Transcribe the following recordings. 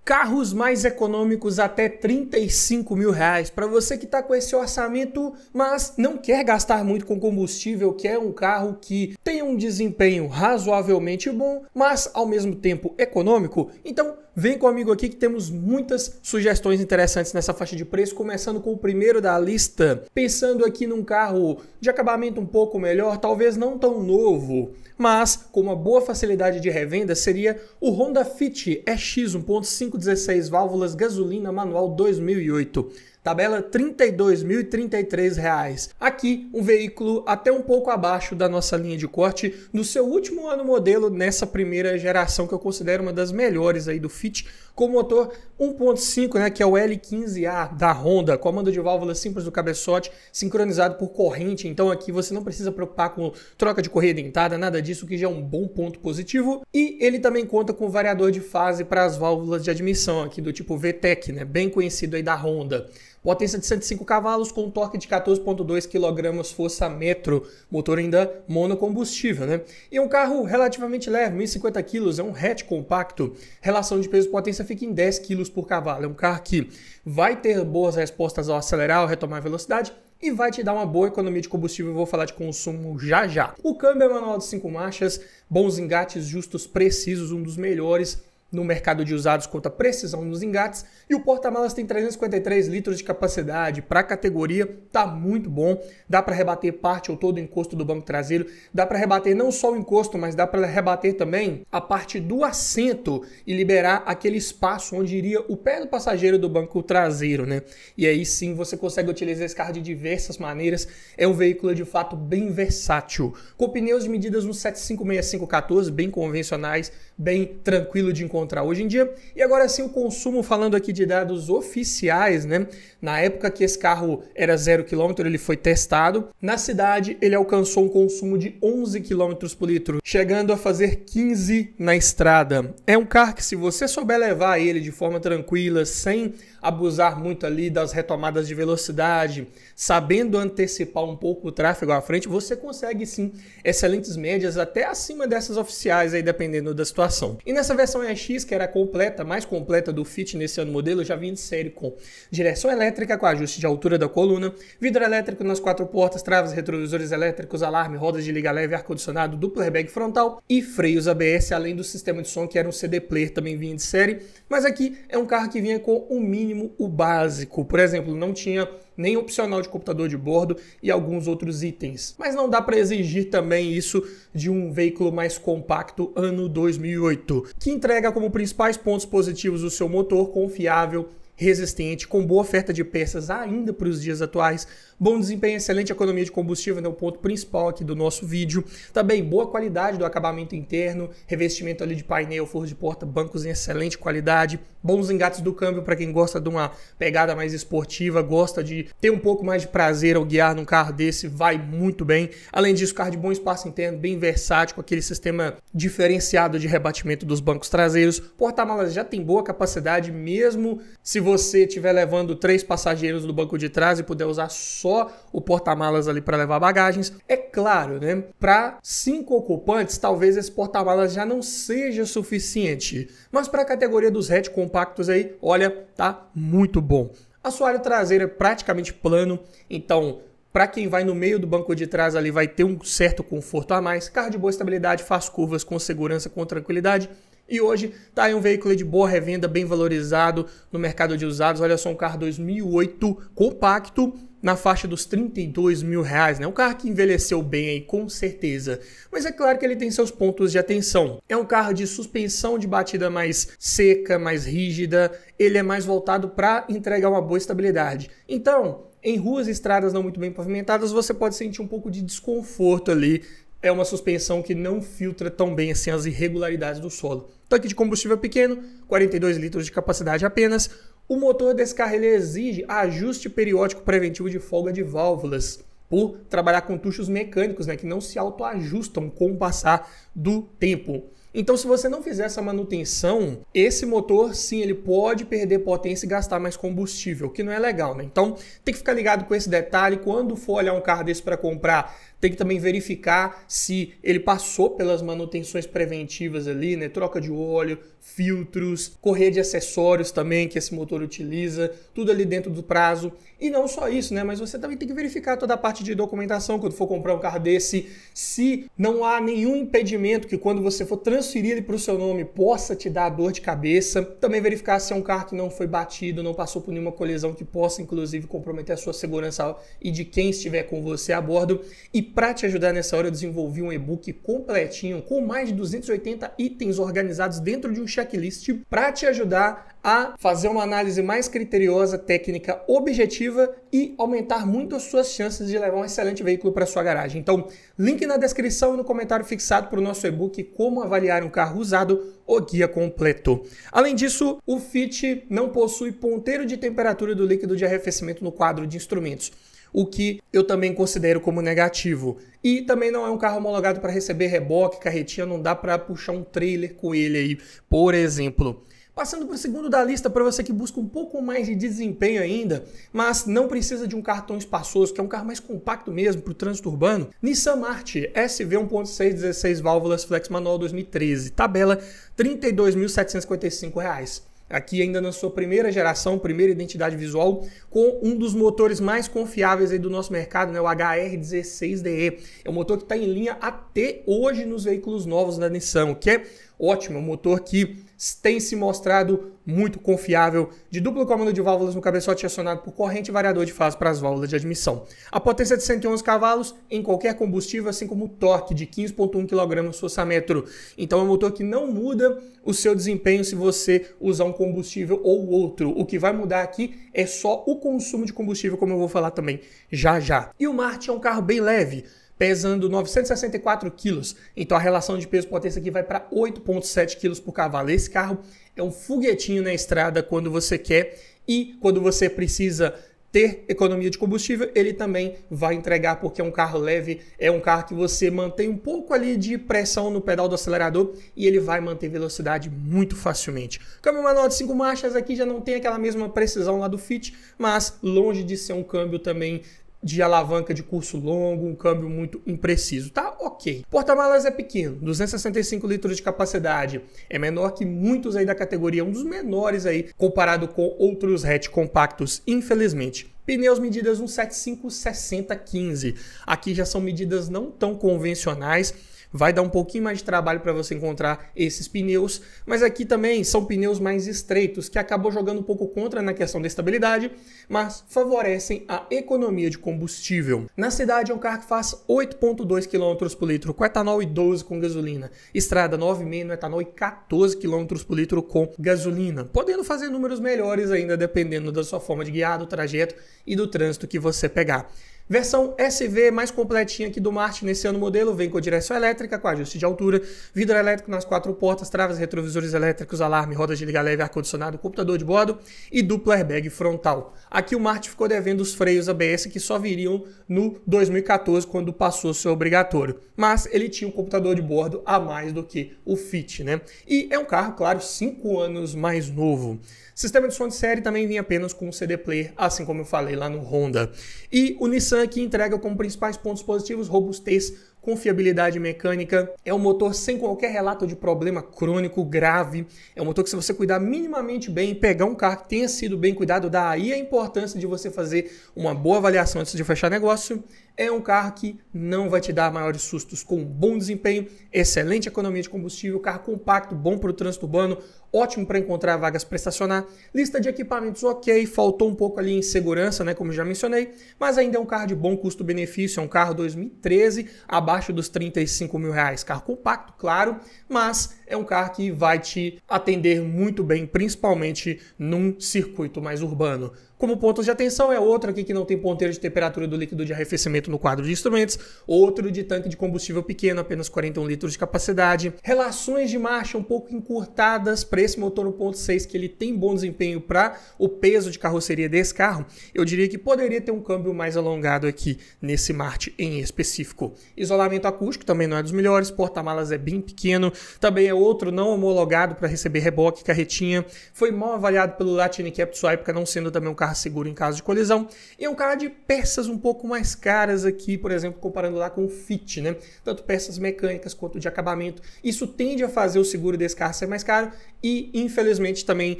Carros mais econômicos até R$ 35 mil. Para você que está com esse orçamento, mas não quer gastar muito com combustível, quer um carro que tenha um desempenho razoavelmente bom, mas ao mesmo tempo econômico, então vem comigo aqui que temos muitas sugestões interessantes nessa faixa de preço, começando com o primeiro da lista, pensando aqui num carro de acabamento um pouco melhor, talvez não tão novo, mas com uma boa facilidade de revenda, seria o Honda Fit EX 1.5 16 válvulas gasolina manual 2008. Tabela R$ 32.033. Aqui, um veículo até um pouco abaixo da nossa linha de corte, no seu último ano modelo, nessa primeira geração, que eu considero uma das melhores aí do Fit, com motor 1.5, né, que é o L15A da Honda, comando de válvula simples do cabeçote, sincronizado por corrente. Então aqui você não precisa preocupar com troca de correia dentada, nada disso, que já é um bom ponto positivo. E ele também conta com variador de fase para as válvulas de admissão, aqui do tipo VTEC, né, bem conhecido aí da Honda. Potência de 105 cavalos com torque de 14,2 kgfm, motor ainda monocombustível, né? E um carro relativamente leve, 1.050 kg, é um hatch compacto, relação de peso-potência fica em 10 kg por cavalo. É um carro que vai ter boas respostas ao acelerar, ao retomar a velocidade, e vai te dar uma boa economia de combustível. Eu vou falar de consumo já já. O câmbio é manual de 5 marchas, bons engates justos, precisos, um dos melhores no mercado de usados quanto à precisão nos engates, e o porta-malas tem 353 litros de capacidade. Para a categoria tá muito bom, dá para rebater parte ou todo o encosto do banco traseiro, dá para rebater não só o encosto, mas dá para rebater também a parte do assento e liberar aquele espaço onde iria o pé do passageiro do banco traseiro, né? E aí sim você consegue utilizar esse carro de diversas maneiras. É um veículo de fato bem versátil, com pneus de medidas 175/65/14, bem convencionais, bem tranquilo de encontrar hoje em dia. E agora sim o consumo, falando aqui de dados oficiais, né? Na época que esse carro era 0 km, ele foi testado. Na cidade ele alcançou um consumo de 11 km por litro, chegando a fazer 15 na estrada. É um carro que, se você souber levar ele de forma tranquila, sem abusar muito ali das retomadas de velocidade, sabendo antecipar um pouco o tráfego à frente, você consegue sim excelentes médias, até acima dessas oficiais aí, dependendo da situação. E nessa versão EX, que era a completa, mais completa do Fit nesse ano modelo, já vinha de série com direção elétrica com ajuste de altura da coluna, vidro elétrico nas 4 portas, travas, retrovisores elétricos, alarme, rodas de liga leve, ar-condicionado, duplo airbag frontal e freios ABS, além do sistema de som que era um CD player, também vinha de série. Mas aqui é um carro que vinha com o mínimo, o básico. Por exemplo, não tinha nem opcional de computador de bordo e alguns outros itens. Mas não dá para exigir também isso de um veículo mais compacto ano 2008, que entrega como principais pontos positivos o seu motor confiável, resistente, com boa oferta de peças ainda para os dias atuais, bom desempenho, excelente economia de combustível, né, o ponto principal aqui do nosso vídeo. Também boa qualidade do acabamento interno, revestimento ali de painel, forro de porta, bancos em excelente qualidade, bons engates do câmbio para quem gosta de uma pegada mais esportiva, gosta de ter um pouco mais de prazer ao guiar num carro desse, vai muito bem. Além disso, carro de bom espaço interno, bem versátil, com aquele sistema diferenciado de rebatimento dos bancos traseiros. Porta-malas já tem boa capacidade, mesmo se você estiver levando 3 passageiros no banco de trás e puder usar só o porta-malas ali para levar bagagens. É claro, né? Para 5 ocupantes, talvez esse porta-malas já não seja suficiente. Mas para a categoria dos hatch compactos aí, olha, tá muito bom. Assoalho traseiro é praticamente plano, então para quem vai no meio do banco de trás ali vai ter um certo conforto a mais. Carro de boa estabilidade, faz curvas com segurança, com tranquilidade. E hoje tá aí um veículo de boa revenda, bem valorizado no mercado de usados. Olha só, um carro 2008 compacto na faixa dos R$32 mil, né? Um carro que envelheceu bem aí, com certeza. Mas é claro que ele tem seus pontos de atenção. É um carro de suspensão de batida mais seca, mais rígida. Ele é mais voltado para entregar uma boa estabilidade. Então, em ruas e estradas não muito bem pavimentadas, você pode sentir um pouco de desconforto ali. É uma suspensão que não filtra tão bem assim as irregularidades do solo. Tanque de combustível pequeno, 42 litros de capacidade apenas. O motor desse carro ele exige ajuste periódico preventivo de folga de válvulas, por trabalhar com tuchos mecânicos, né, que não se autoajustam com o passar do tempo. Então, se você não fizer essa manutenção, esse motor, sim, ele pode perder potência e gastar mais combustível, que não é legal, né? Então, tem que ficar ligado com esse detalhe. Quando for olhar um carro desse para comprar, tem que também verificar se ele passou pelas manutenções preventivas ali, né? Troca de óleo, filtros, correia de acessórios também que esse motor utiliza, tudo ali dentro do prazo. E não só isso, né? Mas você também tem que verificar toda a parte de documentação quando for comprar um carro desse, se não há nenhum impedimento que quando você for transferir ele para o seu nome possa te dar dor de cabeça. Também verificar se é um carro que não foi batido, não passou por nenhuma colisão que possa inclusive comprometer a sua segurança e de quem estiver com você a bordo. E para te ajudar nessa hora eu desenvolvi um e-book completinho com mais de 280 itens organizados dentro de um checklist para te ajudar a fazer uma análise mais criteriosa, técnica, objetiva e aumentar muito as suas chances de levar um excelente veículo para sua garagem. Então, link na descrição e no comentário fixado para o nosso e-book Como Avaliar um Carro Usado, o guia completo. Além disso, o Fit não possui ponteiro de temperatura do líquido de arrefecimento no quadro de instrumentos, o que eu também considero como negativo. E também não é um carro homologado para receber reboque, carretinha, não dá para puxar um trailer com ele aí, por exemplo. Passando para o segundo da lista, para você que busca um pouco mais de desempenho ainda, mas não precisa de um carro tão espaçoso, que é um carro mais compacto mesmo para o trânsito urbano, Nissan March SV 1.6 16 válvulas Flex Manual 2013, tabela R$ 32.755. Aqui ainda na sua primeira geração, primeira identidade visual, com um dos motores mais confiáveis aí do nosso mercado, né, o HR16DE. É um motor que está em linha até hoje nos veículos novos da Nissan, o que é ótimo, é um motor que tem se mostrado muito confiável, de duplo comando de válvulas no cabeçote acionado por corrente e variador de fase para as válvulas de admissão. A potência de 111 cavalos em qualquer combustível, assim como o torque de 15,1 kgfm. Então é um motor que não muda o seu desempenho se você usar um combustível ou outro. O que vai mudar aqui é só o consumo de combustível, como eu vou falar também já já. E o March é um carro bem leve, pesando 964 quilos. Então a relação de peso-potência aqui vai para 8,7 quilos por cavalo. Esse carro é um foguetinho na estrada quando você quer e quando você precisa ter economia de combustível, ele também vai entregar, porque é um carro leve, é um carro que você mantém um pouco ali de pressão no pedal do acelerador e ele vai manter velocidade muito facilmente. Câmbio manual de 5 marchas aqui já não tem aquela mesma precisão lá do Fit, mas longe de ser um câmbio também de alavanca de curso longo, um câmbio muito impreciso, tá? Ok. Porta-malas é pequeno, 265 litros de capacidade, é menor que muitos aí da categoria, um dos menores aí comparado com outros hatch compactos, infelizmente. Pneus medidas 175/60/15. Aqui já são medidas não tão convencionais. Vai dar um pouquinho mais de trabalho para você encontrar esses pneus, mas aqui também são pneus mais estreitos, que acabou jogando um pouco contra na questão da estabilidade, mas favorecem a economia de combustível. Na cidade é um carro que faz 8,2 km por litro com etanol e 12 com gasolina. Estrada 9,5 no etanol e 14 km por litro com gasolina, podendo fazer números melhores ainda dependendo da sua forma de guiar, do trajeto e do trânsito que você pegar. Versão SV mais completinha aqui do March nesse ano modelo, vem com direção elétrica, com ajuste de altura, vidro elétrico nas 4 portas, travas, retrovisores elétricos, alarme, rodas de liga leve, ar-condicionado, computador de bordo e duplo airbag frontal. Aqui o March ficou devendo os freios ABS que só viriam no 2014 quando passou a ser obrigatório, mas ele tinha um computador de bordo a mais do que o Fit, né? E é um carro, claro, 5 anos mais novo. Sistema de som de série também vinha apenas com um CD player, assim como eu falei lá no Honda. E o Nissan aqui entrega como principais pontos positivos robustez, confiabilidade mecânica, é um motor sem qualquer relato de problema crônico grave, é um motor que se você cuidar minimamente bem e pegar um carro que tenha sido bem cuidado, daí a importância de você fazer uma boa avaliação antes de fechar negócio. É um carro que não vai te dar maiores sustos, com bom desempenho, excelente economia de combustível, carro compacto, bom para o trânsito urbano, ótimo para encontrar vagas para estacionar, lista de equipamentos ok, faltou um pouco ali em segurança, né, como já mencionei, mas ainda é um carro de bom custo-benefício, é um carro 2013, abaixo dos R$35 mil, carro compacto, claro, mas é um carro que vai te atender muito bem, principalmente num circuito mais urbano. Como pontos de atenção é outro aqui que não tem ponteiro de temperatura do líquido de arrefecimento no quadro de instrumentos, outro de tanque de combustível pequeno, apenas 41 litros de capacidade, relações de marcha um pouco encurtadas para esse motor 1.6 que ele tem bom desempenho para o peso de carroceria desse carro, eu diria que poderia ter um câmbio mais alongado aqui nesse March em específico. Isolamento acústico também não é dos melhores, porta-malas é bem pequeno, também é outro não homologado para receber reboque, carretinha, foi mal avaliado pelo Latini Cap de sua época, não sendo também um carro seguro em caso de colisão, e é um carro de peças um pouco mais caras caras aqui, por exemplo, comparando lá com o Fit, né? Tanto peças mecânicas quanto de acabamento. Isso tende a fazer o seguro desse carro ser mais caro e, infelizmente, também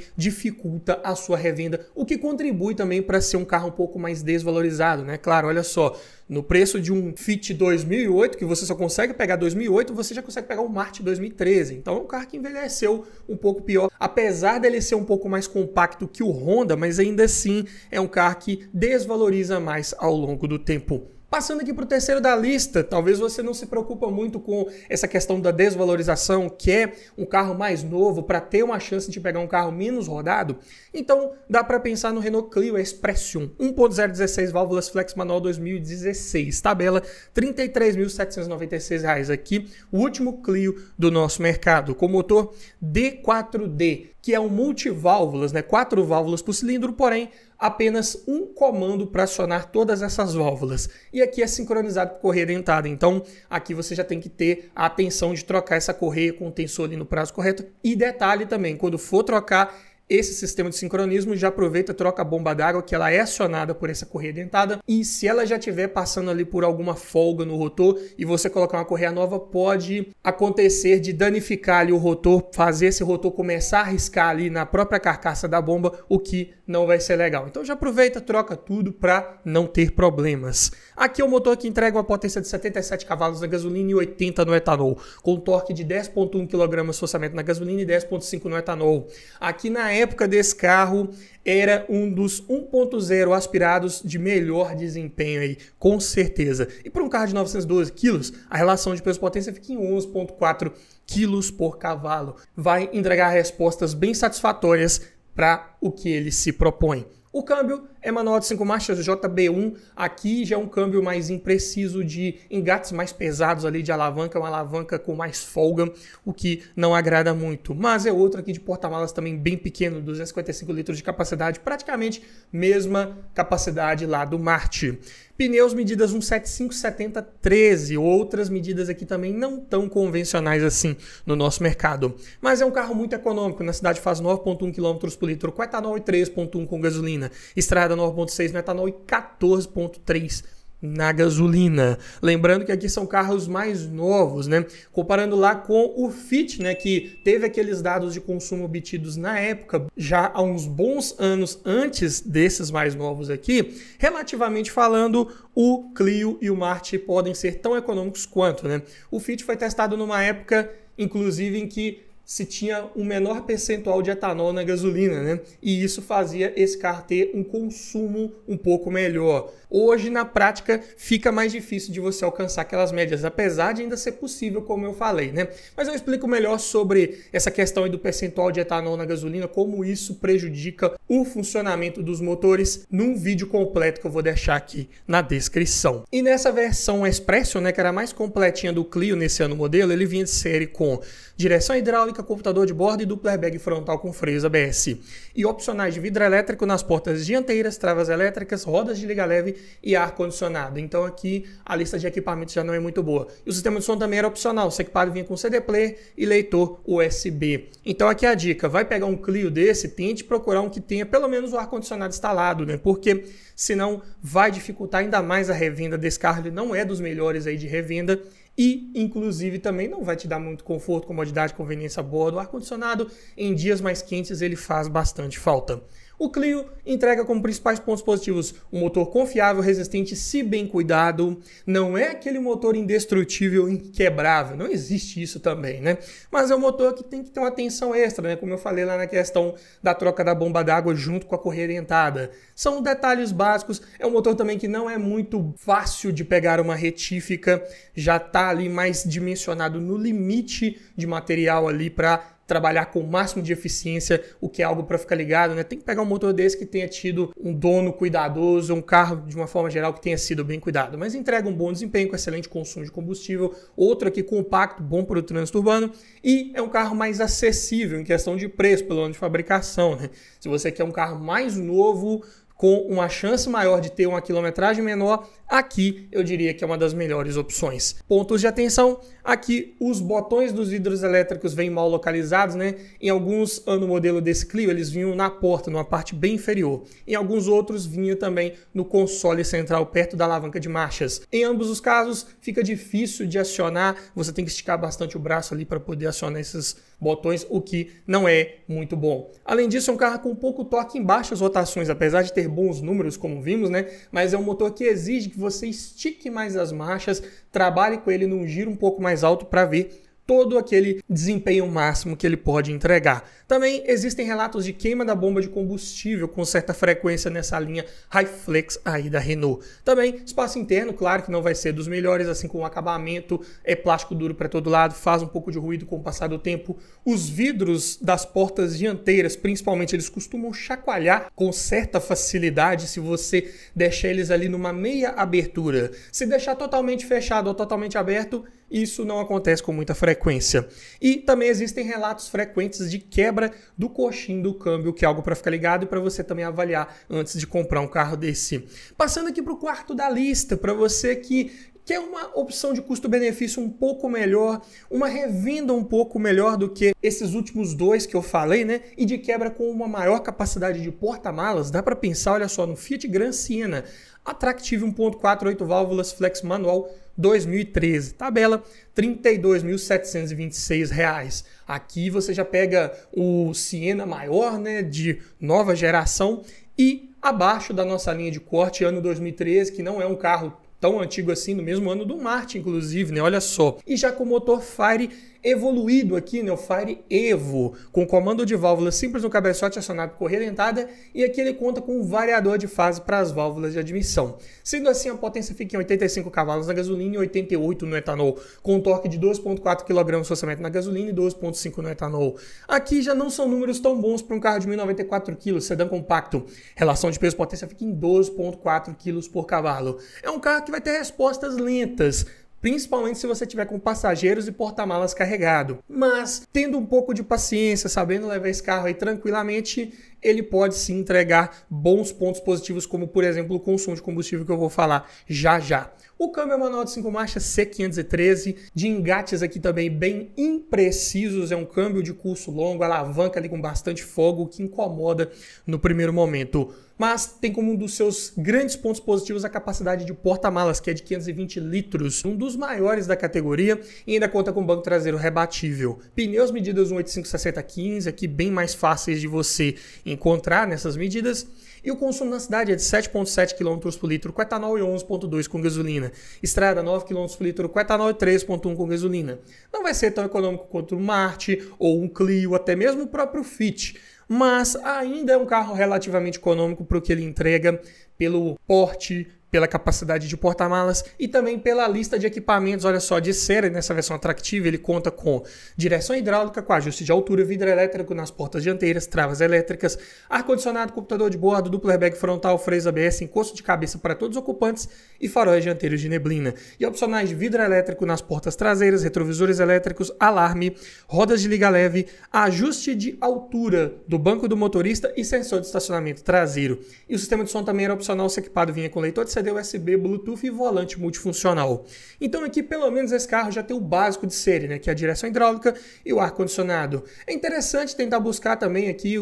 dificulta a sua revenda, o que contribui também para ser um carro um pouco mais desvalorizado, né? Claro, olha só, no preço de um Fit 2008, que você só consegue pegar 2008, você já consegue pegar um Marti 2013. Então é um carro que envelheceu um pouco pior, apesar dele ser um pouco mais compacto que o Honda, mas ainda assim é um carro que desvaloriza mais ao longo do tempo. Passando aqui para o terceiro da lista, talvez você não se preocupa muito com essa questão da desvalorização, que é um carro mais novo para ter uma chance de pegar um carro menos rodado. Então dá para pensar no Renault Clio Expression 1.0 16 válvulas flex manual 2016, tabela R$ 33.796 aqui, o último Clio do nosso mercado, com motor D4D, que é um multiválvulas, né? 4 válvulas por cilindro, porém apenas um comando para acionar todas essas válvulas. E aqui é sincronizado com correia dentada, então aqui você já tem que ter a atenção de trocar essa correia com o tensor ali no prazo correto. E detalhe também, quando for trocar esse sistema de sincronismo, já aproveita e troca a bomba d'água, que ela é acionada por essa correia dentada, e se ela já estiver passando ali por alguma folga no rotor e você colocar uma correia nova, pode acontecer de danificar ali o rotor, fazer esse rotor começar a riscar ali na própria carcaça da bomba, o que não vai ser legal. Então já aproveita, troca tudo para não ter problemas. Aqui é o motor que entrega uma potência de 77 cavalos na gasolina e 80 no etanol, com torque de 10,1 kg forçamento na gasolina e 10,5 no etanol. Aqui na época desse carro era um dos 1.0 aspirados de melhor desempenho aí, com certeza. E para um carro de 912 kg, a relação de peso-potência fica em 11,4 kg por cavalo. Vai entregar respostas bem satisfatórias para o que ele se propõe. O câmbio é manual de 5 marchas JB1, aqui já é um câmbio mais impreciso, de engates mais pesados ali de alavanca, uma alavanca com mais folga, o que não agrada muito. Mas é outro aqui de porta-malas também bem pequeno, 255 litros de capacidade, praticamente mesma capacidade lá do Marti. Pneus medidas 175/70/13, outras medidas aqui também não tão convencionais assim no nosso mercado. Mas é um carro muito econômico, na cidade faz 9,1 km por litro com etanol e 3,1 com gasolina. Estrada 9,6 no etanol e 14,3 na gasolina. Lembrando que aqui são carros mais novos, né? Comparando lá com o Fit, né, que teve aqueles dados de consumo obtidos na época, já há uns bons anos antes desses mais novos aqui, relativamente falando, o Clio e o Marti podem ser tão econômicos quanto, né? O Fit foi testado numa época, inclusive, em que se tinha um menor percentual de etanol na gasolina, né? E isso fazia esse carro ter um consumo um pouco melhor. Hoje, na prática, fica mais difícil de você alcançar aquelas médias, apesar de ainda ser possível, como eu falei, né? Mas eu explico melhor sobre essa questão aí do percentual de etanol na gasolina, como isso prejudica o funcionamento dos motores, num vídeo completo que eu vou deixar aqui na descrição. E nessa versão Expression, né, que era a mais completinha do Clio nesse ano modelo, ele vinha de série com direção hidráulica, computador de bordo e duplo airbag frontal com freios ABS. E opcionais de vidro elétrico nas portas dianteiras, travas elétricas, rodas de liga leve e ar-condicionado. Então aqui a lista de equipamentos já não é muito boa. E o sistema de som também era opcional. O equipado vinha com CD player e leitor USB. Então aqui a dica, vai pegar um Clio desse, tente procurar um que tenha pelo menos o ar-condicionado instalado, né? Porque senão vai dificultar ainda mais a revenda desse carro. Ele não é dos melhores aí de revenda. E, inclusive, também não vai te dar muito conforto, comodidade, conveniência a bordo. O ar-condicionado, em dias mais quentes, ele faz bastante falta. O Clio entrega como principais pontos positivos um motor confiável, resistente, se bem cuidado. Não é aquele motor indestrutível, inquebrável. Não existe isso também, né? Mas é um motor que tem que ter uma atenção extra, né? Como eu falei lá na questão da troca da bomba d'água junto com a correia dentada. São detalhes básicos. É um motor também que não é muito fácil de pegar uma retífica. Já está ali mais dimensionado no limite de material ali para trabalhar com o máximo de eficiência, o que é algo para ficar ligado, né? Tem que pegar um motor desse que tenha tido um dono cuidadoso, um carro de uma forma geral que tenha sido bem cuidado, mas entrega um bom desempenho com excelente consumo de combustível, outro aqui compacto, bom para o trânsito urbano, e é um carro mais acessível em questão de preço, pelo ano de fabricação, né? Se você quer um carro mais novo, com uma chance maior de ter uma quilometragem menor, aqui eu diria que é uma das melhores opções. Pontos de atenção, aqui os botões dos vidros elétricos vêm mal localizados, né? Em alguns no modelo desse Clio eles vinham na porta, numa parte bem inferior. Em alguns outros vinha também no console central, perto da alavanca de marchas. Em ambos os casos fica difícil de acionar, você tem que esticar bastante o braço ali para poder acionar esses botões, o que não é muito bom. Além disso, é um carro com pouco torque em baixas rotações, apesar de ter bons números, como vimos, né? Mas é um motor que exige que você estique mais as marchas, trabalhe com ele num giro um pouco mais alto para ver todo aquele desempenho máximo que ele pode entregar. Também existem relatos de queima da bomba de combustível com certa frequência nessa linha Hi-Flex aí da Renault. Também espaço interno, claro que não vai ser dos melhores, assim como o acabamento é plástico duro para todo lado, faz um pouco de ruído com o passar do tempo. Os vidros das portas dianteiras, principalmente, eles costumam chacoalhar com certa facilidade se você deixar eles ali numa meia abertura. Se deixar totalmente fechado ou totalmente aberto, isso não acontece com muita frequência. E também existem relatos frequentes de quebra do coxim do câmbio, que é algo para ficar ligado e para você também avaliar antes de comprar um carro desse. Passando aqui para o quarto da lista, para você que quer uma opção de custo-benefício um pouco melhor, uma revenda um pouco melhor do que esses últimos dois que eu falei, né? E de quebra com uma maior capacidade de porta-malas, dá para pensar, olha só, no Fiat Gran Siena Attractive 1.4 8 válvulas flex manual 2013, tabela R$ 32.726. Aqui você já pega o Siena maior, né, de nova geração, e abaixo da nossa linha de corte, ano 2013, que não é um carro tão antigo assim, no mesmo ano do Martin, inclusive, né? Olha só. E já com o motor Fire evoluído aqui, né? O Fire Evo, com comando de válvula simples no cabeçote acionado por correia dentada, e aqui ele conta com um variador de fase para as válvulas de admissão. Sendo assim, a potência fica em 85 cavalos na gasolina e 88 no etanol, com um torque de 2.4 kg na gasolina e 12.5 no etanol. Aqui já não são números tão bons para um carro de 1.094 kg, sedã compacto. Relação de peso-potência fica em 12.4 kg por cavalo. É um carro que vai ter respostas lentas, principalmente se você tiver com passageiros e porta-malas carregado. Mas, tendo um pouco de paciência, sabendo levar esse carro aí tranquilamente, ele pode sim entregar bons pontos positivos, como, por exemplo, o consumo de combustível que eu vou falar já já. O câmbio é manual de 5 marchas C513, de engates aqui também bem imprecisos, é um câmbio de curso longo, alavanca ali com bastante fogo, que incomoda no primeiro momento. Mas tem como um dos seus grandes pontos positivos a capacidade de porta-malas, que é de 520 litros, um dos maiores da categoria, e ainda conta com banco traseiro rebatível. Pneus medidas 185/60/15, aqui bem mais fáceis de você encontrar nessas medidas. E o consumo na cidade é de 7,7 km por litro com etanol e 11,2 com gasolina. Estrada 9 km por litro com etanol e 3,1 com gasolina. Não vai ser tão econômico quanto um Marti ou um Clio, até mesmo o próprio Fit, mas ainda é um carro relativamente econômico para o que ele entrega pelo porte, pela capacidade de porta-malas e também pela lista de equipamentos. Olha só, de série nessa versão Attractive ele conta com direção hidráulica com ajuste de altura, vidro elétrico nas portas dianteiras, travas elétricas, ar-condicionado, computador de bordo, duplo airbag frontal, freios ABS, encosto de cabeça para todos os ocupantes e faróis dianteiros de neblina. E opcionais de vidro elétrico nas portas traseiras, retrovisores elétricos, alarme, rodas de liga leve, ajuste de altura do banco do motorista e sensor de estacionamento traseiro. E o sistema de som também era opcional, se equipado vinha com leitor de CD USB, Bluetooth e volante multifuncional. Então aqui pelo menos esse carro já tem o básico de série, né, que é a direção hidráulica e o ar-condicionado. É interessante tentar buscar também aqui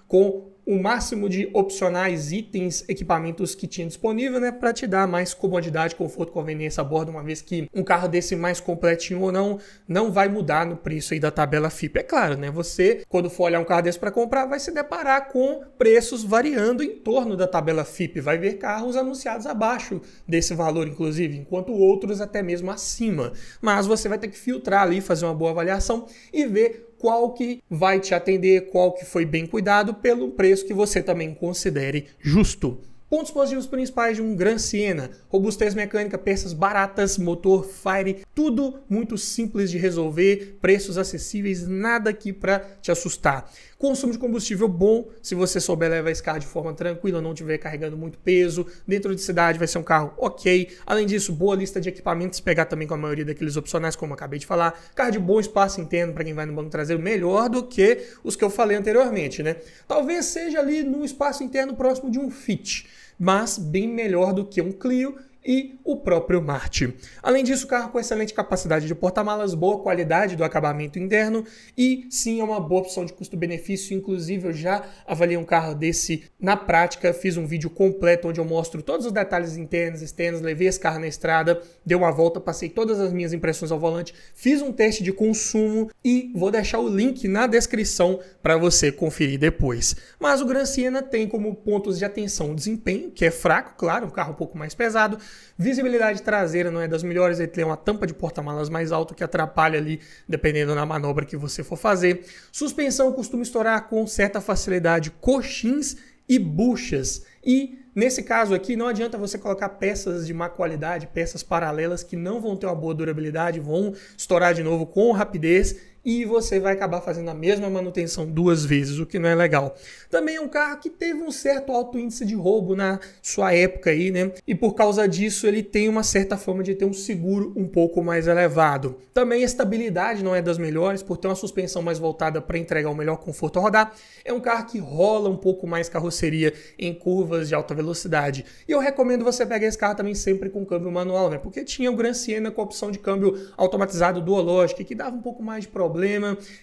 com o máximo de opcionais itens, equipamentos que tinha disponível, né, para te dar mais comodidade, conforto, conveniência a bordo, uma vez que um carro desse mais completinho ou não vai mudar no preço aí da tabela FIP. É claro, né, você, quando for olhar um carro desse para comprar, vai se deparar com preços variando em torno da tabela FIP, vai ver carros anunciados abaixo desse valor, inclusive, enquanto outros até mesmo acima. Mas você vai ter que filtrar ali, fazer uma boa avaliação e ver qual que vai te atender, qual que foi bem cuidado pelo preço que você também considere justo. Pontos positivos principais de um Gran Siena: robustez mecânica, peças baratas, motor Fire, tudo muito simples de resolver, preços acessíveis, nada aqui para te assustar. Consumo de combustível bom, se você souber levar esse carro de forma tranquila, não estiver carregando muito peso. Dentro de cidade vai ser um carro ok. Além disso, boa lista de equipamentos, pegar também com a maioria daqueles opcionais, como eu acabei de falar. Carro de bom espaço interno para quem vai no banco traseiro, melhor do que os que eu falei anteriormente, né? Talvez seja ali num espaço interno próximo de um Fit, mas bem melhor do que um Clio e o próprio Marti. Além disso, o carro com excelente capacidade de porta-malas, boa qualidade do acabamento interno e sim é uma boa opção de custo-benefício. Inclusive, eu já avaliei um carro desse na prática, fiz um vídeo completo onde eu mostro todos os detalhes internos, externos, levei esse carro na estrada, dei uma volta, passei todas as minhas impressões ao volante, fiz um teste de consumo e vou deixar o link na descrição para você conferir depois. Mas o Gran Siena tem como pontos de atenção o desempenho, que é fraco, claro, um carro um pouco mais pesado. Visibilidade traseira não é das melhores, ele tem uma tampa de porta-malas mais alta que atrapalha ali, dependendo da manobra que você for fazer. Suspensão costuma estourar com certa facilidade coxins e buchas. E nesse caso aqui não adianta você colocar peças de má qualidade, peças paralelas que não vão ter uma boa durabilidade, vão estourar de novo com rapidez e você vai acabar fazendo a mesma manutenção 2 vezes, o que não é legal. Também é um carro que teve um certo alto índice de roubo na sua época aí, né? E por causa disso ele tem uma certa fama de ter um seguro um pouco mais elevado. Também a estabilidade não é das melhores, por ter uma suspensão mais voltada para entregar o melhor conforto ao rodar. É um carro que rola um pouco mais carroceria em curvas de alta velocidade. E eu recomendo você pegar esse carro também sempre com câmbio manual, né? Porque tinha o Gran Siena com a opção de câmbio automatizado Dual-Logic, que dava um pouco mais de problema.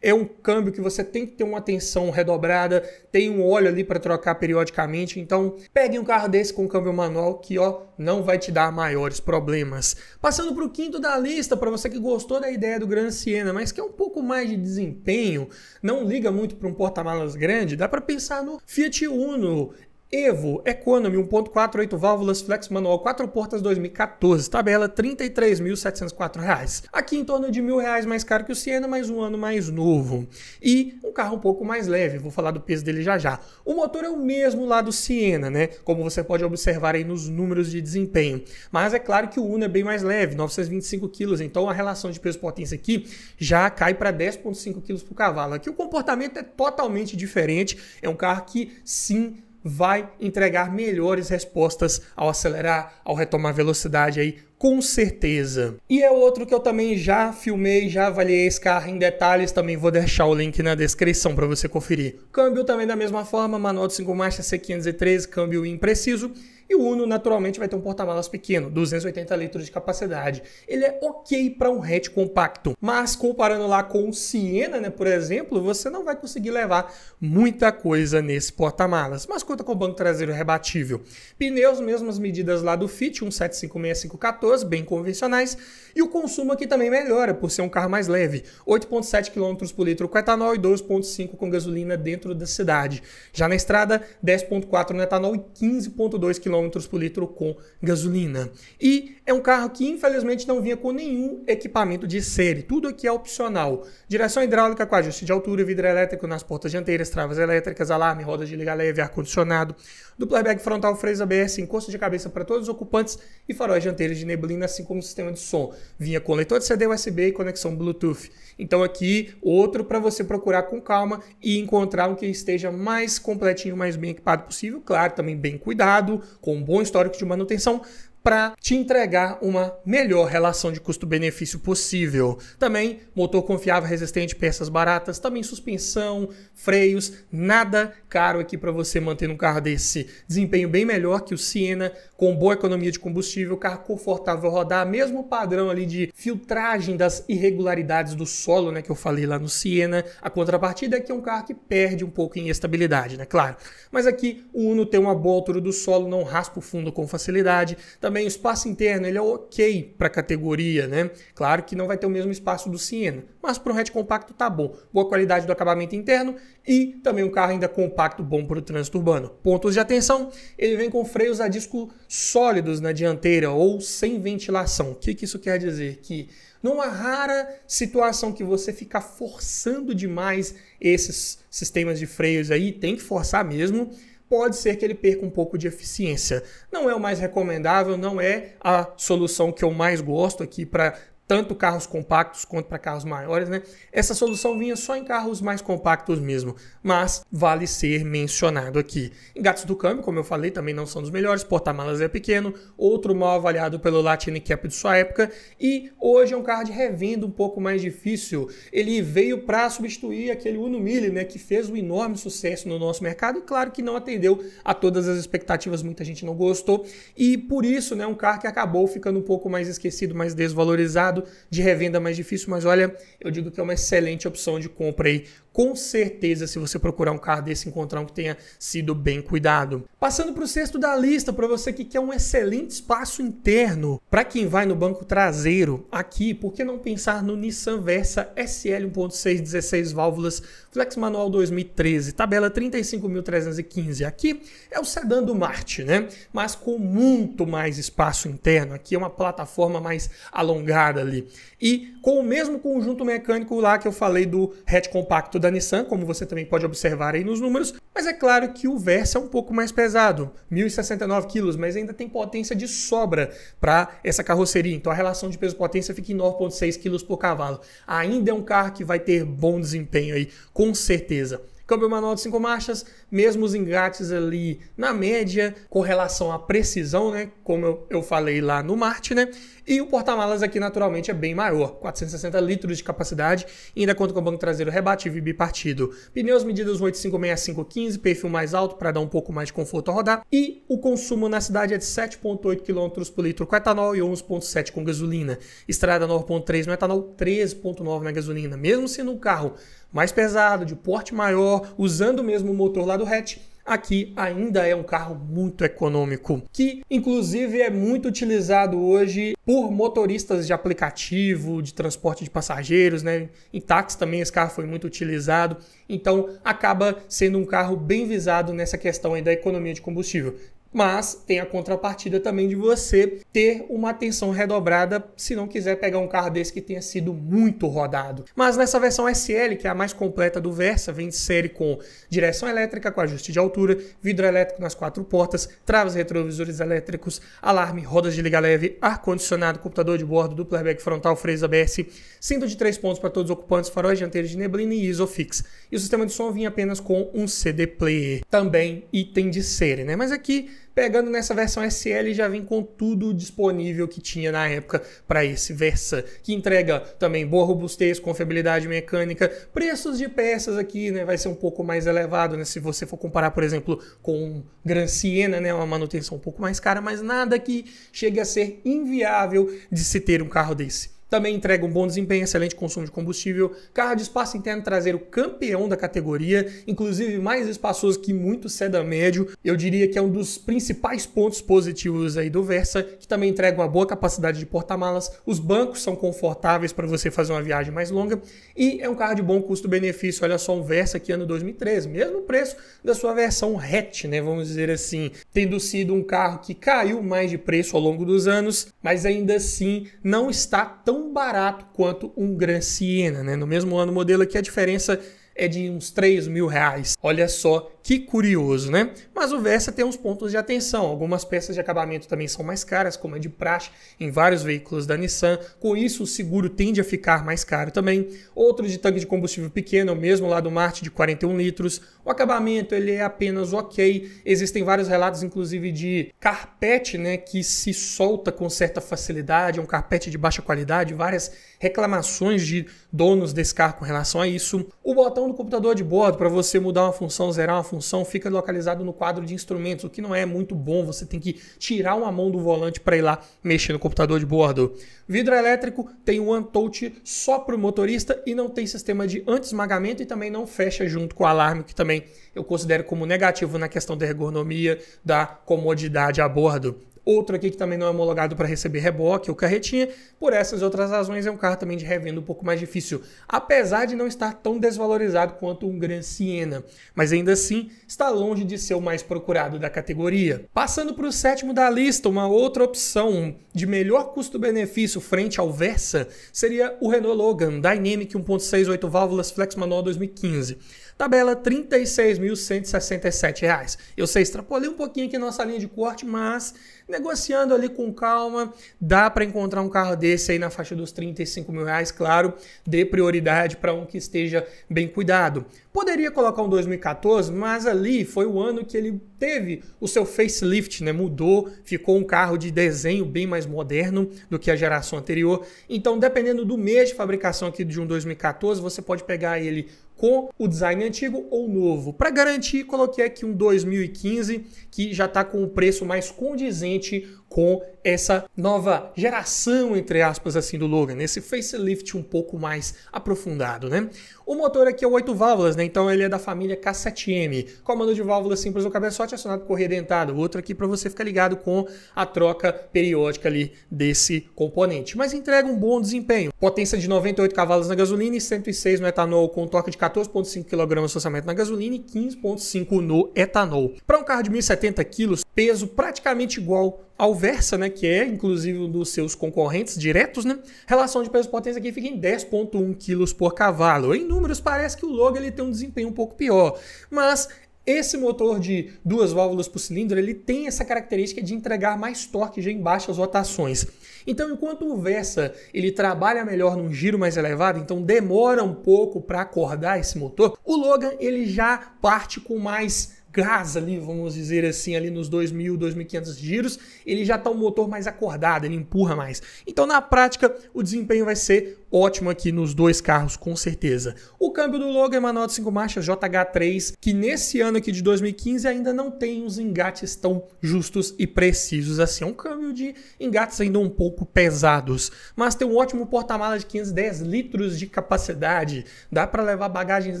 É um câmbio que você tem que ter uma atenção redobrada, tem um óleo ali para trocar periodicamente, então pegue um carro desse com câmbio manual que não vai te dar maiores problemas. Passando para o quinto da lista, para você que gostou da ideia do Gran Siena, mas quer um pouco mais de desempenho, não liga muito para um porta-malas grande, dá para pensar no Fiat Uno Evo Economy 1.4, 8 válvulas, flex manual, 4 portas 2014, tabela R$ 33.704. Aqui em torno de R$ 1.000 mais caro que o Siena, mas um ano mais novo. E um carro um pouco mais leve, vou falar do peso dele já já. O motor é o mesmo lá do Siena, né? Como você pode observar aí nos números de desempenho. Mas é claro que o Uno é bem mais leve, 925 kg, então a relação de peso-potência aqui já cai para 10,5 kg por cavalo. Aqui o comportamento é totalmente diferente, é um carro que sim vai entregar melhores respostas ao acelerar, ao retomar velocidade aí, com certeza. E é outro que eu também já filmei, já avaliei esse carro em detalhes, também vou deixar o link na descrição para você conferir. Câmbio também da mesma forma, manual de 5 marchas C513, câmbio impreciso. E o Uno naturalmente vai ter um porta-malas pequeno, 280 litros de capacidade. Ele é ok para um hatch compacto, mas comparando lá com o Siena, né, por exemplo, você não vai conseguir levar muita coisa nesse porta-malas, mas conta com o banco traseiro rebatível. Pneus, mesmas medidas lá do Fit, 175/6514, bem convencionais, e o consumo aqui também melhora, por ser um carro mais leve, 8,7 km por litro com etanol e 12,5 com gasolina dentro da cidade. Já na estrada, 10,4 no etanol e 15,2 km por litro com gasolina. E é um carro que infelizmente não vinha com nenhum equipamento de série, tudo aqui é opcional. Direção hidráulica com ajuste de altura, vidro elétrico nas portas dianteiras, travas elétricas, alarme, rodas de liga leve, ar-condicionado, duplo airbag frontal, freios ABS, encosto de cabeça para todos os ocupantes e faróis dianteiros de neblina, assim como sistema de som. Vinha com leitor de CD USB e conexão Bluetooth. Então aqui, outro para você procurar com calma e encontrar um que esteja mais completinho, mais bem equipado possível. Claro, também bem cuidado, com um bom histórico de manutenção, para te entregar uma melhor relação de custo-benefício possível. Também motor confiável, resistente, peças baratas, também suspensão, freios, nada caro aqui para você manter um carro desse. Desempenho bem melhor que o Siena, com boa economia de combustível, carro confortável a rodar, mesmo padrão ali de filtragem das irregularidades do solo, né, que eu falei lá no Siena. A contrapartida é que é um carro que perde um pouco em estabilidade, né, claro. Mas aqui o Uno tem uma boa altura do solo, não raspa o fundo com facilidade. Também o espaço interno ele é ok para a categoria, né? Claro que não vai ter o mesmo espaço do Siena, mas para um hatch compacto tá bom. Boa qualidade do acabamento interno e também um carro ainda compacto bom para o trânsito urbano. Pontos de atenção, ele vem com freios a disco sólidos na dianteira ou sem ventilação. O que isso quer dizer? Que numa rara situação que você ficar forçando demais esses sistemas de freios aí, tem que forçar mesmo, pode ser que ele perca um pouco de eficiência. Não é o mais recomendável, não é a solução que eu mais gosto aqui para tanto carros compactos quanto para carros maiores, né? Essa solução vinha só em carros mais compactos mesmo, mas vale ser mencionado aqui. Engates do câmbio, como eu falei, também não são dos melhores, porta-malas é pequeno, outro mal avaliado pelo Latin Cap de sua época, e hoje é um carro de revenda um pouco mais difícil. Ele veio para substituir aquele Uno Mille, né, que fez um enorme sucesso no nosso mercado, e claro que não atendeu a todas as expectativas, muita gente não gostou, e por isso, né, um carro que acabou ficando um pouco mais esquecido, mais desvalorizado, de revenda mais difícil, mas olha, eu digo que é uma excelente opção de compra aí, com certeza, se você procurar um carro desse, encontrar um que tenha sido bem cuidado. Passando para o sexto da lista, para você que quer um excelente espaço interno, para quem vai no banco traseiro, aqui, por que não pensar no Nissan Versa SL 1.6 16 válvulas, flex manual 2013, tabela 35.315. Aqui é o sedã do Marti, né? Mas com muito mais espaço interno. Aqui é uma plataforma mais alongada ali. E com o mesmo conjunto mecânico lá que eu falei do hatch compacto da Nissan, como você também pode observar aí nos números, mas é claro que o Versa é um pouco mais pesado, 1.069 kg, mas ainda tem potência de sobra para essa carroceria, então a relação de peso-potência fica em 9,6 kg por cavalo. Ainda é um carro que vai ter bom desempenho aí, com certeza. Câmbio manual de 5 marchas, mesmo os engates ali na média, com relação à precisão, né? Como eu falei lá no Marti, né? E o porta-malas aqui naturalmente é bem maior, 460 litros de capacidade, e ainda conta com o banco traseiro rebatível e bipartido. Pneus medidas 856515, perfil mais alto para dar um pouco mais de conforto ao rodar, e o consumo na cidade é de 7,8 km por litro com etanol e 11,7 com gasolina. Estrada 9,3 no etanol, 13,9 na gasolina. Mesmo sendo um carro mais pesado, de porte maior, usando o mesmo motor lá do hatch, aqui ainda é um carro muito econômico, que inclusive é muito utilizado hoje por motoristas de aplicativo, de transporte de passageiros, né? Em táxi também esse carro foi muito utilizado, então acaba sendo um carro bem visado nessa questão aí da economia de combustível. Mas tem a contrapartida também de você ter uma atenção redobrada se não quiser pegar um carro desse que tenha sido muito rodado. Mas nessa versão SL, que é a mais completa do Versa, vem de série com direção elétrica com ajuste de altura, vidro elétrico nas 4 portas, travas retrovisores elétricos, alarme, rodas de liga leve, ar-condicionado, computador de bordo, duplo airbag frontal, freios ABS, cinto de 3 pontos para todos os ocupantes, faróis dianteiros de neblina e Isofix. E o sistema de som vinha apenas com um CD player, também item de série, né? Mas aqui, pegando nessa versão SL, já vem com tudo disponível que tinha na época para esse Versa, que entrega também boa robustez, confiabilidade mecânica, preços de peças aqui, né, vai ser um pouco mais elevado, né, se você for comparar, por exemplo, com um Gran Siena, né, uma manutenção um pouco mais cara, mas nada que chegue a ser inviável de se ter um carro desse. Também entrega um bom desempenho, excelente consumo de combustível, carro de espaço interno traseiro campeão da categoria, inclusive mais espaçoso que muito sedã médio. Eu diria que é um dos principais pontos positivos aí do Versa, que também entrega uma boa capacidade de porta-malas, os bancos são confortáveis para você fazer uma viagem mais longa e é um carro de bom custo-benefício. Olha só, um Versa aqui ano 2013, mesmo preço da sua versão hatch, né, vamos dizer assim, tendo sido um carro que caiu mais de preço ao longo dos anos, mas ainda assim não está tão barato quanto um Gran Siena, né? No mesmo ano modelo aqui a diferença é de uns R$3.000. Olha só que curioso, né? Mas o Versa tem uns pontos de atenção. Algumas peças de acabamento também são mais caras, como é de praxe em vários veículos da Nissan. Com isso, o seguro tende a ficar mais caro também. Outro de tanque de combustível pequeno, o mesmo lá do Marti, de 41 litros. O acabamento, ele é apenas ok. Existem vários relatos, inclusive, de carpete, né, que se solta com certa facilidade. É um carpete de baixa qualidade. Várias reclamações de donos desse carro com relação a isso. O botão do computador de bordo para você mudar uma função, zerar uma função, fica localizado no quadro de instrumentos, o que não é muito bom, você tem que tirar uma mão do volante para ir lá mexer no computador de bordo. Vidro elétrico tem um One Touch só para o motorista e não tem sistema de anti-esmagamento e também não fecha junto com o alarme, que também eu considero como negativo na questão da ergonomia, da comodidade a bordo. Outro aqui que também não é homologado para receber reboque ou carretinha. Por essas e outras razões é um carro também de revenda um pouco mais difícil, apesar de não estar tão desvalorizado quanto um Gran Siena, mas ainda assim está longe de ser o mais procurado da categoria. Passando para o sétimo da lista, uma outra opção de melhor custo-benefício frente ao Versa seria o Renault Logan Dynamic 1.6 8 válvulas flex manual 2015. tabela R$ 36.167. Eu sei, extrapolei um pouquinho aqui nossa linha de corte, mas negociando ali com calma, dá para encontrar um carro desse aí na faixa dos R$ 35 mil, claro, dê prioridade para um que esteja bem cuidado. Poderia colocar um 2014, mas ali foi o ano que ele teve o seu facelift, né? Mudou, ficou um carro de desenho bem mais moderno do que a geração anterior. Então, dependendo do mês de fabricação aqui de um 2014, você pode pegar ele com o design antigo ou novo. Para garantir, coloquei aqui um 2015, que já está com o preço mais condizente com essa nova geração, entre aspas, assim, do Logan, esse facelift um pouco mais aprofundado, né? O motor aqui é o 8 válvulas, né? Então ele é da família K7M, comando de válvula simples no cabeçote acionado por correia dentada. Outro aqui para você ficar ligado com a troca periódica ali desse componente. Mas entrega um bom desempenho. Potência de 98 cavalos na gasolina e 106 no etanol, com torque de 14,5 kg de orçamento na gasolina e 15,5 no etanol. Para um carro de 1.070 kg, peso praticamente igual ao Versa, né, que é inclusive um dos seus concorrentes diretos, né? Relação de peso-potência aqui fica em 10,1 kg por cavalo. Em números parece que o Logan ele tem um desempenho um pouco pior, mas esse motor de 2 válvulas por cilindro, ele tem essa característica de entregar mais torque já em baixas rotações. Então, enquanto o Versa ele trabalha melhor num giro mais elevado, então demora um pouco para acordar esse motor, o Logan ele já parte com mais gás ali, vamos dizer assim, ali nos 2.000, 2.500 giros, ele já está um motor mais acordado, ele empurra mais. Então, na prática, o desempenho vai ser ótimo aqui nos dois carros, com certeza. O câmbio do Logan é manual de 5 marchas JH3, que nesse ano aqui de 2015 ainda não tem os engates tão justos e precisos assim. É um câmbio de engates ainda um pouco pesados, mas tem um ótimo porta-malas de 510 litros de capacidade. Dá para levar bagagens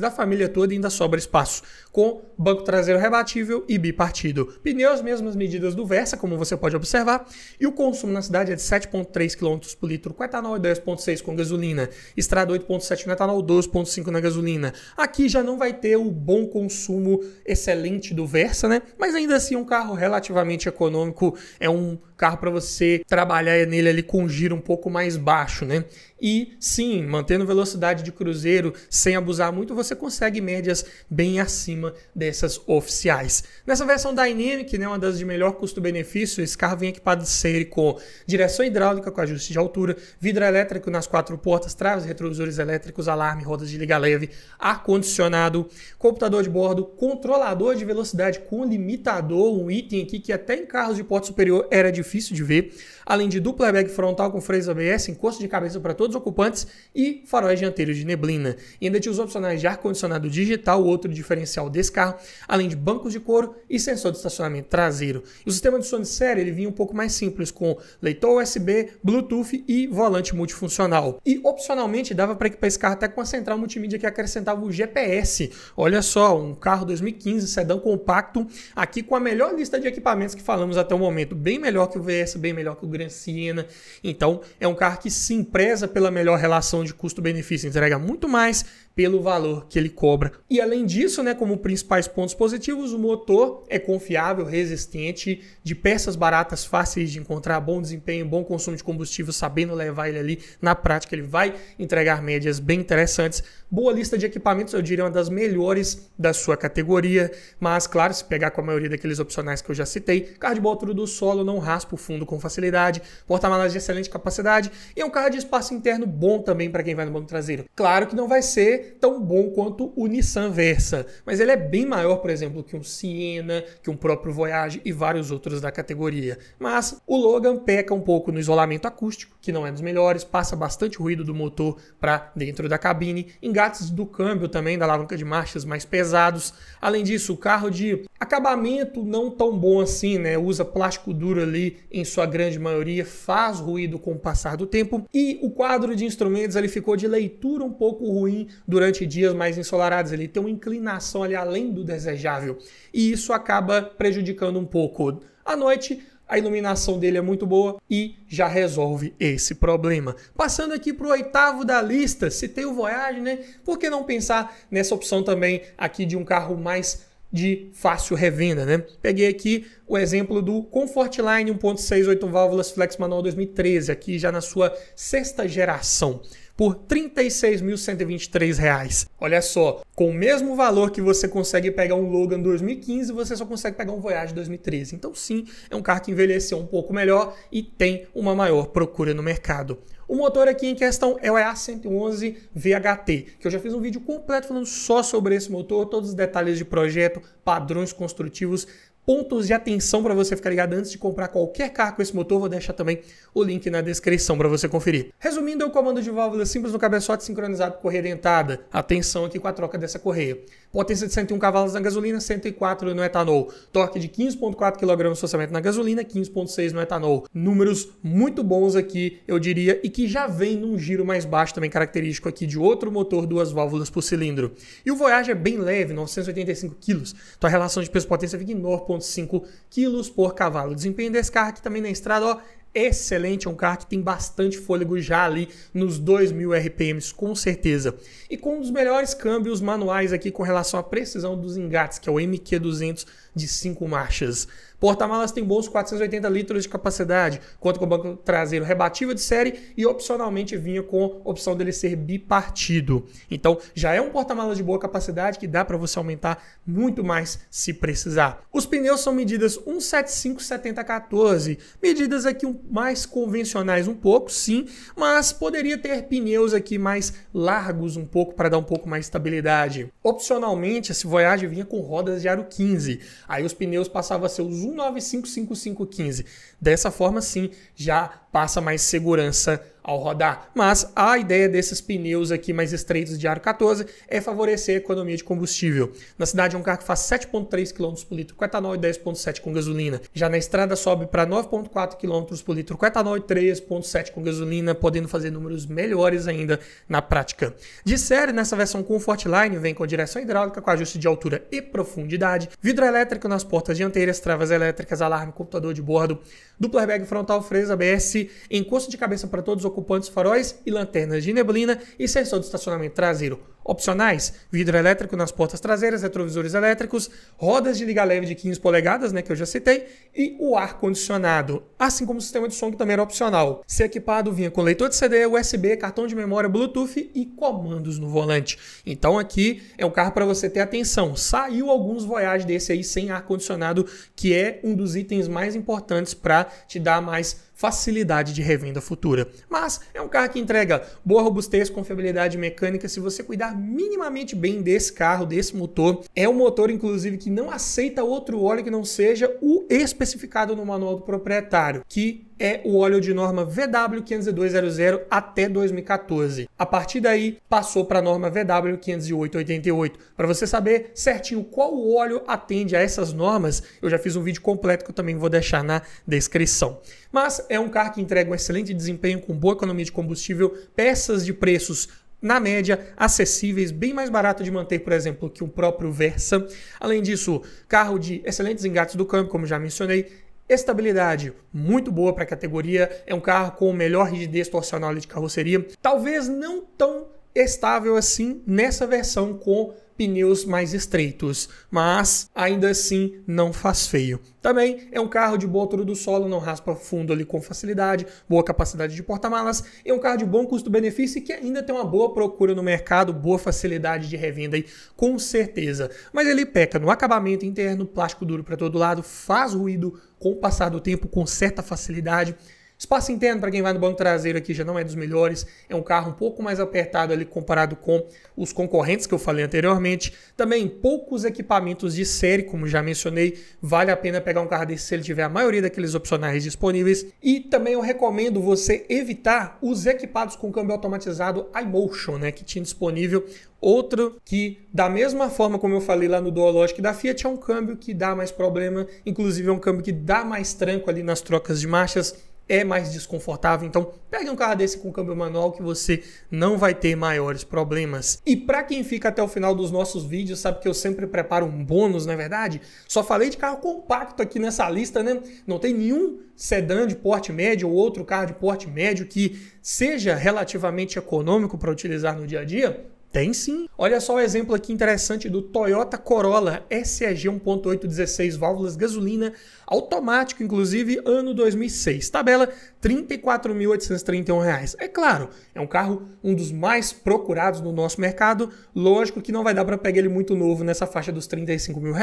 da família toda e ainda sobra espaço. Com banco traseiro rebatível e bipartido. Pneus, mesmas medidas do Versa, como você pode observar. E o consumo na cidade é de 7,3 km por litro com etanol e 10,6 com gasolina. Estrada 8,7 no etanol, 12,5 na gasolina. Aqui já não vai ter o bom consumo excelente do Versa, né? Mas ainda assim é um carro relativamente econômico. É um carro para você trabalhar nele ali com giro um pouco mais baixo, né? E sim, mantendo velocidade de cruzeiro sem abusar muito, você consegue médias bem acima dessas oficiais. Nessa versão Dynamic, né, uma das de melhor custo-benefício, esse carro vem equipado de série com direção hidráulica com ajuste de altura, vidro elétrico nas 4 portas, traves, retrovisores elétricos, alarme, rodas de liga leve, ar-condicionado, computador de bordo, controlador de velocidade com limitador, um item aqui que até em carros de porte superior era difícil de ver, além de dupla airbag frontal com freios ABS, encosto de cabeça para todos os ocupantes e faróis dianteiros de neblina. E ainda tinha os opcionais de ar-condicionado digital, outro diferencial desse carro, além de bancos de couro e sensor de estacionamento traseiro. E o sistema de som de série ele vinha um pouco mais simples, com leitor USB, Bluetooth e volante multifuncional. E opcionalmente dava para equipar esse carro até com a central multimídia que acrescentava o GPS. Olha só, um carro 2015, sedã compacto, aqui com a melhor lista de equipamentos que falamos até o momento, bem melhor que o VS, bem melhor que o Gran Siena. Então é um carro que sim preza pela melhor relação de custo-benefício, entrega muito mais pelo valor que ele cobra. E além disso, né, como principais pontos positivos, o motor é confiável, resistente, de peças baratas, fáceis de encontrar, bom desempenho, bom consumo de combustível, sabendo levar ele ali na prática, ele vai entregar médias bem interessantes. Boa lista de equipamentos, eu diria uma das melhores da sua categoria, mas claro, se pegar com a maioria daqueles opcionais que eu já citei, carro de boa altura do solo, não raspa o fundo com facilidade, porta-malas de excelente capacidade e é um carro de espaço interno bom também para quem vai no banco traseiro. Claro que não vai ser tão bom quanto o Nissan Versa, mas ele é bem maior, por exemplo, que um Siena, que um próprio Voyage e vários outros da categoria. Mas o Logan peca um pouco no isolamento acústico, que não é dos melhores, passa bastante ruído do motor para dentro da cabine, engates do câmbio também, da alavanca de marchas mais pesados. Além disso, o carro de acabamento não tão bom assim, né? Usa plástico duro ali em sua grande maioria, faz ruído com o passar do tempo e o quadro de instrumentos ele ficou de leitura um pouco ruim durante dias mais ensolarados, ele tem uma inclinação ali além do desejável e isso acaba prejudicando um pouco. À noite, a iluminação dele é muito boa e já resolve esse problema. Passando aqui para o 8º da lista, citei o Voyage, né? Por que não pensar nessa opção também aqui de um carro mais de fácil revenda, né? Peguei aqui o exemplo do Comfortline 1.6 8 válvulas Flex Manual 2013, aqui já na sua 6ª geração. por R$ 36.123. Olha só, com o mesmo valor que você consegue pegar um Logan 2015, você só consegue pegar um Voyage 2013. Então sim, é um carro que envelheceu um pouco melhor e tem uma maior procura no mercado. O motor aqui em questão é o EA111 VHT, que eu já fiz um vídeo completo falando só sobre esse motor, todos os detalhes de projeto, padrões construtivos, pontos de atenção para você ficar ligado antes de comprar qualquer carro com esse motor. Vou deixar também o link na descrição para você conferir. Resumindo, é o comando de válvula simples no cabeçote sincronizado com correia dentada. Atenção aqui com a troca dessa correia. Potência de 101 cavalos na gasolina, 104 no etanol. Torque de 15,4 kg de forçamento na gasolina, 15,6 no etanol. Números muito bons aqui, eu diria, e que já vem num giro mais baixo, também característico aqui de outro motor, 2 válvulas por cilindro. E o Voyage é bem leve, 985 kg. Então a relação de peso-potência fica em 9,5 kg por cavalo. O desempenho desse carro aqui também na estrada, ó, excelente, é um carro que tem bastante fôlego já ali nos 2.000 RPMs, com certeza. E com um dos melhores câmbios manuais aqui com relação à precisão dos engates, que é o MQ200 de 5 marchas. Porta-malas tem bons 480 litros de capacidade, conta com o banco traseiro rebatível de série e opcionalmente vinha com a opção dele ser bipartido. Então já é um porta-malas de boa capacidade que dá para você aumentar muito mais se precisar. Os pneus são medidas 175/70/14, medidas aqui mais convencionais um pouco, sim, mas poderia ter pneus aqui mais largos um pouco para dar um pouco mais de estabilidade. Opcionalmente, esse Voyage vinha com rodas de aro 15, aí os pneus passavam a ser os 195/55/15. Dessa forma, sim, já passa mais segurança ao rodar. Mas a ideia desses pneus aqui mais estreitos de aro 14 é favorecer a economia de combustível. Na cidade é um carro que faz 7,3 km por litro com etanol e 10,7 com gasolina. Já na estrada sobe para 9,4 km por litro com etanol e 3,7 com gasolina, podendo fazer números melhores ainda na prática. De série, nessa versão Comfortline, vem com direção hidráulica com ajuste de altura e profundidade, vidro elétrico nas portas dianteiras, travas elétricas, alarme, computador de bordo, duplo airbag frontal, freios ABS, encosto de cabeça para todos os ocupantes, faróis e lanternas de neblina e sensor de estacionamento traseiro. Opcionais, vidro elétrico nas portas traseiras, retrovisores elétricos, rodas de liga leve de 15 polegadas, que eu já citei, e o ar-condicionado, assim como o sistema de som que também era opcional. Ser equipado vinha com leitor de CD, USB, cartão de memória, Bluetooth e comandos no volante. Então aqui é um carro para você ter atenção. Saiu alguns Voyage desse aí sem ar-condicionado, que é um dos itens mais importantes para te dar mais facilidade de revenda futura. Mas é um carro que entrega boa robustez, confiabilidade mecânica. Se você cuidar minimamente bem desse carro, desse motor, é um motor inclusive que não aceita outro óleo que não seja o especificado no manual do proprietário, que é o óleo de norma VW50200 até 2014. A partir daí, passou para a norma VW50888. Para você saber certinho qual óleo atende a essas normas, eu já fiz um vídeo completo que eu também vou deixar na descrição. Mas é um carro que entrega um excelente desempenho com boa economia de combustível, peças de preços na média, acessíveis, bem mais barato de manter, por exemplo, que o próprio Versa. Além disso, carro de excelentes engates do câmbio, como já mencionei, estabilidade muito boa para a categoria, é um carro com melhor rigidez torcional de carroceria, talvez não tão estável assim nessa versão com pneus mais estreitos, mas ainda assim não faz feio. Também é um carro de boa altura do solo, não raspa fundo ali com facilidade, boa capacidade de porta-malas, é um carro de bom custo-benefício e que ainda tem uma boa procura no mercado, boa facilidade de revenda aí, com certeza. Mas ele peca no acabamento interno, plástico duro para todo lado, faz ruído com o passar do tempo com certa facilidade. Espaço interno, para quem vai no banco traseiro aqui, já não é dos melhores. É um carro um pouco mais apertado ali comparado com os concorrentes que eu falei anteriormente. Também poucos equipamentos de série, como já mencionei. Vale a pena pegar um carro desse se ele tiver a maioria daqueles opcionais disponíveis. E também eu recomendo você evitar os equipados com câmbio automatizado iMotion, que tinha disponível. Outro que, da mesma forma como eu falei lá no Dualogic da Fiat, é um câmbio que dá mais problema. Inclusive é um câmbio que dá mais tranco ali nas trocas de marchas. É mais desconfortável, então pegue um carro desse com câmbio manual que você não vai ter maiores problemas. E para quem fica até o final dos nossos vídeos, sabe que eu sempre preparo um bônus, não é verdade? Só falei de carro compacto aqui nessa lista, Não tem nenhum sedã de porte médio ou outro carro de porte médio que seja relativamente econômico para utilizar no dia a dia. Tem sim. Olha só o exemplo aqui interessante do Toyota Corolla SEG 1.8 16 válvulas gasolina, automático, inclusive, ano 2006. Tabela R$ 34.831. É claro, é um carro um dos mais procurados no nosso mercado. Lógico que não vai dar para pegar ele muito novo nessa faixa dos R$ 35 mil.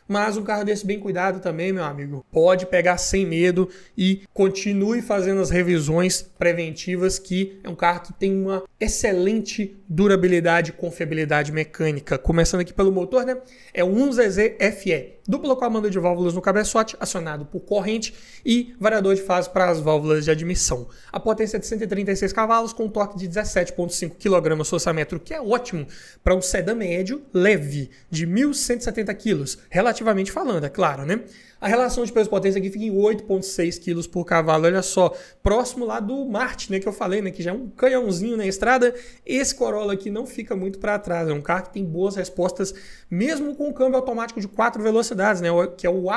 Mas um carro desse bem cuidado também, meu amigo, pode pegar sem medo e continue fazendo as revisões preventivas, que é um carro que tem uma excelente durabilidade e confiabilidade mecânica. Começando aqui pelo motor, né? É um 1ZZ FE, duplo comando de válvulas no cabeçote, acionado por corrente, e variador de fase para as válvulas de admissão. A potência é de 136 cavalos, com torque de 17,5 kgfm, que é ótimo para um sedã médio leve, de 1.170 kg, relativamente falando, é claro, né? A relação de peso-potência aqui fica em 8,6 kg por cavalo. Olha só, próximo lá do Martin, né, que eu falei, né, que já é um canhãozinho na estrada. Esse Corolla aqui não fica muito para trás. É um carro que tem boas respostas, mesmo com o câmbio automático de 4 velocidades, né, que é o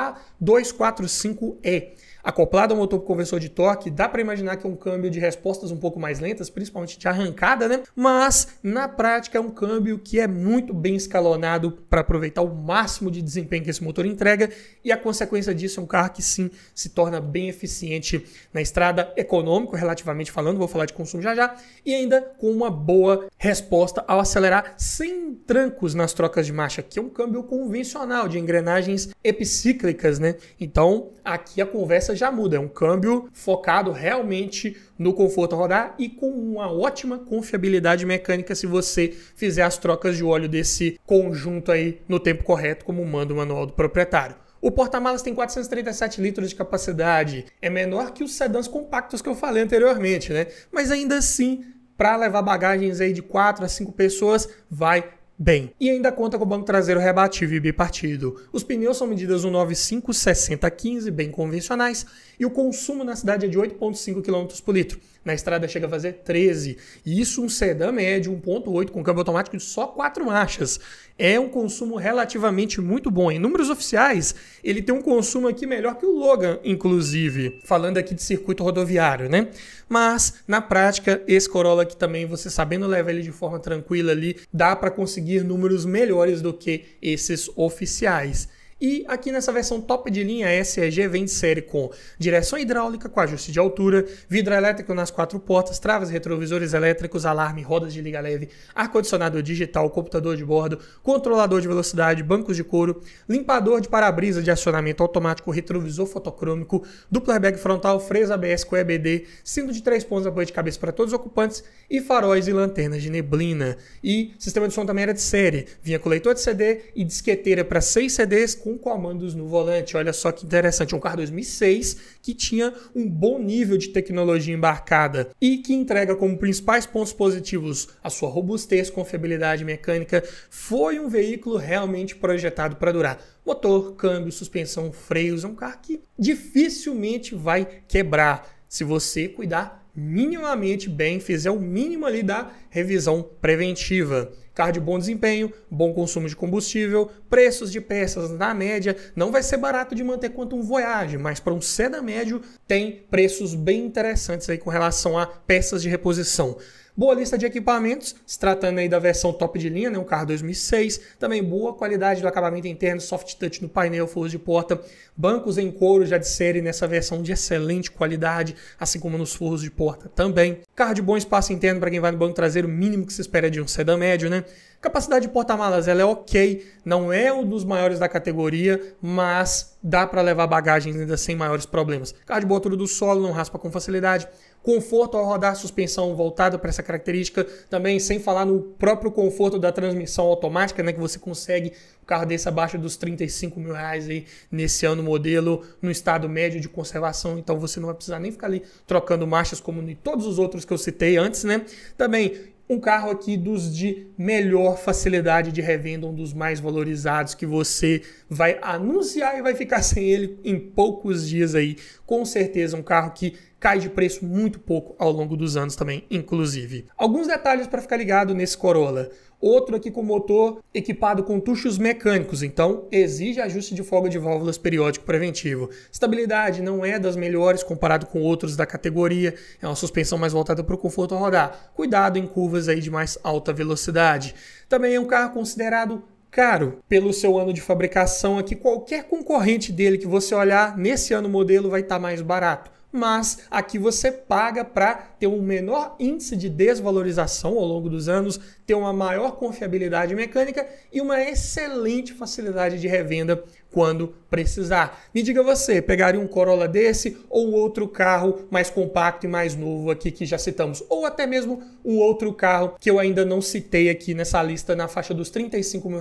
A245E. Acoplado ao motor conversor de torque, dá para imaginar que é um câmbio de respostas um pouco mais lentas, principalmente de arrancada, né? Mas, na prática, é um câmbio que é muito bem escalonado para aproveitar o máximo de desempenho que esse motor entrega, e a consequência disso é um carro que sim se torna bem eficiente na estrada, econômico relativamente falando, vou falar de consumo já já, e ainda com uma boa resposta ao acelerar sem trancos nas trocas de marcha, que é um câmbio convencional de engrenagens epicíclicas, né? Então, aqui a conversa já muda, é um câmbio focado realmente no conforto a rodar e com uma ótima confiabilidade mecânica se você fizer as trocas de óleo desse conjunto aí no tempo correto, como manda o manual do proprietário. O porta-malas tem 437 litros de capacidade, é menor que os sedãs compactos que eu falei anteriormente, né? Mas ainda assim, para levar bagagens aí de 4 a 5 pessoas, vai bem. E ainda conta com o banco traseiro rebatível e bipartido. Os pneus são medidas 195 60/15, bem convencionais, e o consumo na cidade é de 8,5 km por litro. Na estrada chega a fazer 13. E isso um sedã médio 1.8 com câmbio automático de só 4 marchas. É um consumo relativamente muito bom. Em números oficiais, ele tem um consumo aqui melhor que o Logan, inclusive. Falando aqui de circuito rodoviário, né? Mas, na prática, esse Corolla aqui também, você sabendo levar ele de forma tranquila ali, dá para conseguir números melhores do que esses oficiais. E aqui nessa versão top de linha, a SEG vem de série com direção hidráulica com ajuste de altura, vidro elétrico nas 4 portas, travas, retrovisores elétricos, alarme, rodas de liga leve, ar-condicionado digital, computador de bordo, controlador de velocidade, bancos de couro, limpador de para-brisa de acionamento automático, retrovisor fotocrômico, duplo airbag frontal, freio ABS com EBD, cinto de 3 pontos de apoio de cabeça para todos os ocupantes e faróis e lanternas de neblina. E sistema de som também era de série, vinha com leitor de CD e disqueteira para 6 CDs com comandos no volante. Olha só que interessante, um carro 2006 que tinha um bom nível de tecnologia embarcada e que entrega como principais pontos positivos a sua robustez, confiabilidade mecânica. Foi um veículo realmente projetado para durar. Motor, câmbio, suspensão, freios, é um carro que dificilmente vai quebrar se você cuidar minimamente bem, fizer o mínimo ali da revisão preventiva. Carro de bom desempenho, bom consumo de combustível, preços de peças na média, não vai ser barato de manter quanto um Voyage, mas para um sedã médio tem preços bem interessantes aí com relação a peças de reposição. Boa lista de equipamentos, se tratando aí da versão top de linha, né, um carro 2006. Também boa qualidade do acabamento interno, soft touch no painel, forros de porta, bancos em couro já de série nessa versão de excelente qualidade, assim como nos forros de porta também. Carro de bom espaço interno para quem vai no banco traseiro, mínimo que se espera de um sedã médio, né? Capacidade de porta-malas, ela é ok, não é um dos maiores da categoria, mas dá para levar bagagens ainda sem maiores problemas. Carro de boa altura do solo, não raspa com facilidade. Conforto ao rodar, suspensão voltada para essa característica, também sem falar no próprio conforto da transmissão automática, né, que você consegue um carro desse abaixo dos 35 mil reais aí nesse ano modelo, no estado médio de conservação, então você não vai precisar nem ficar ali trocando marchas como em todos os outros que eu citei antes, né? Também um carro aqui dos de melhor facilidade de revenda, um dos mais valorizados, que você vai anunciar e vai ficar sem ele em poucos dias aí. Com certeza um carro que cai de preço muito pouco ao longo dos anos também, inclusive. Alguns detalhes para ficar ligado nesse Corolla. Outro aqui com motor equipado com tuchos mecânicos, então exige ajuste de folga de válvulas periódico preventivo. Estabilidade não é das melhores comparado com outros da categoria, é uma suspensão mais voltada para o conforto ao rodar. Cuidado em curvas aí de mais alta velocidade. Também é um carro considerado caro pelo seu ano de fabricação. Aqui qualquer concorrente dele que você olhar nesse ano modelo vai estar mais barato. Mas aqui você paga para ter um menor índice de desvalorização ao longo dos anos, ter uma maior confiabilidade mecânica e uma excelente facilidade de revenda quando precisar. Me diga você, pegaria um Corolla desse ou outro carro mais compacto e mais novo aqui que já citamos? Ou até mesmo um outro carro que eu ainda não citei aqui nessa lista na faixa dos R$35 mil?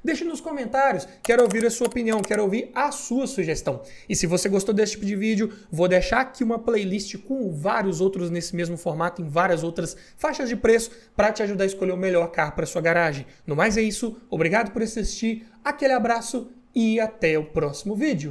Deixe nos comentários, quero ouvir a sua opinião, quero ouvir a sua sugestão. E se você gostou desse tipo de vídeo, vou deixar aqui uma playlist com vários outros nesse mesmo formato, em várias outras faixas de preço, para te ajudar a escolher o melhor carro para sua garagem. No mais é isso, obrigado por assistir, aquele abraço e até o próximo vídeo.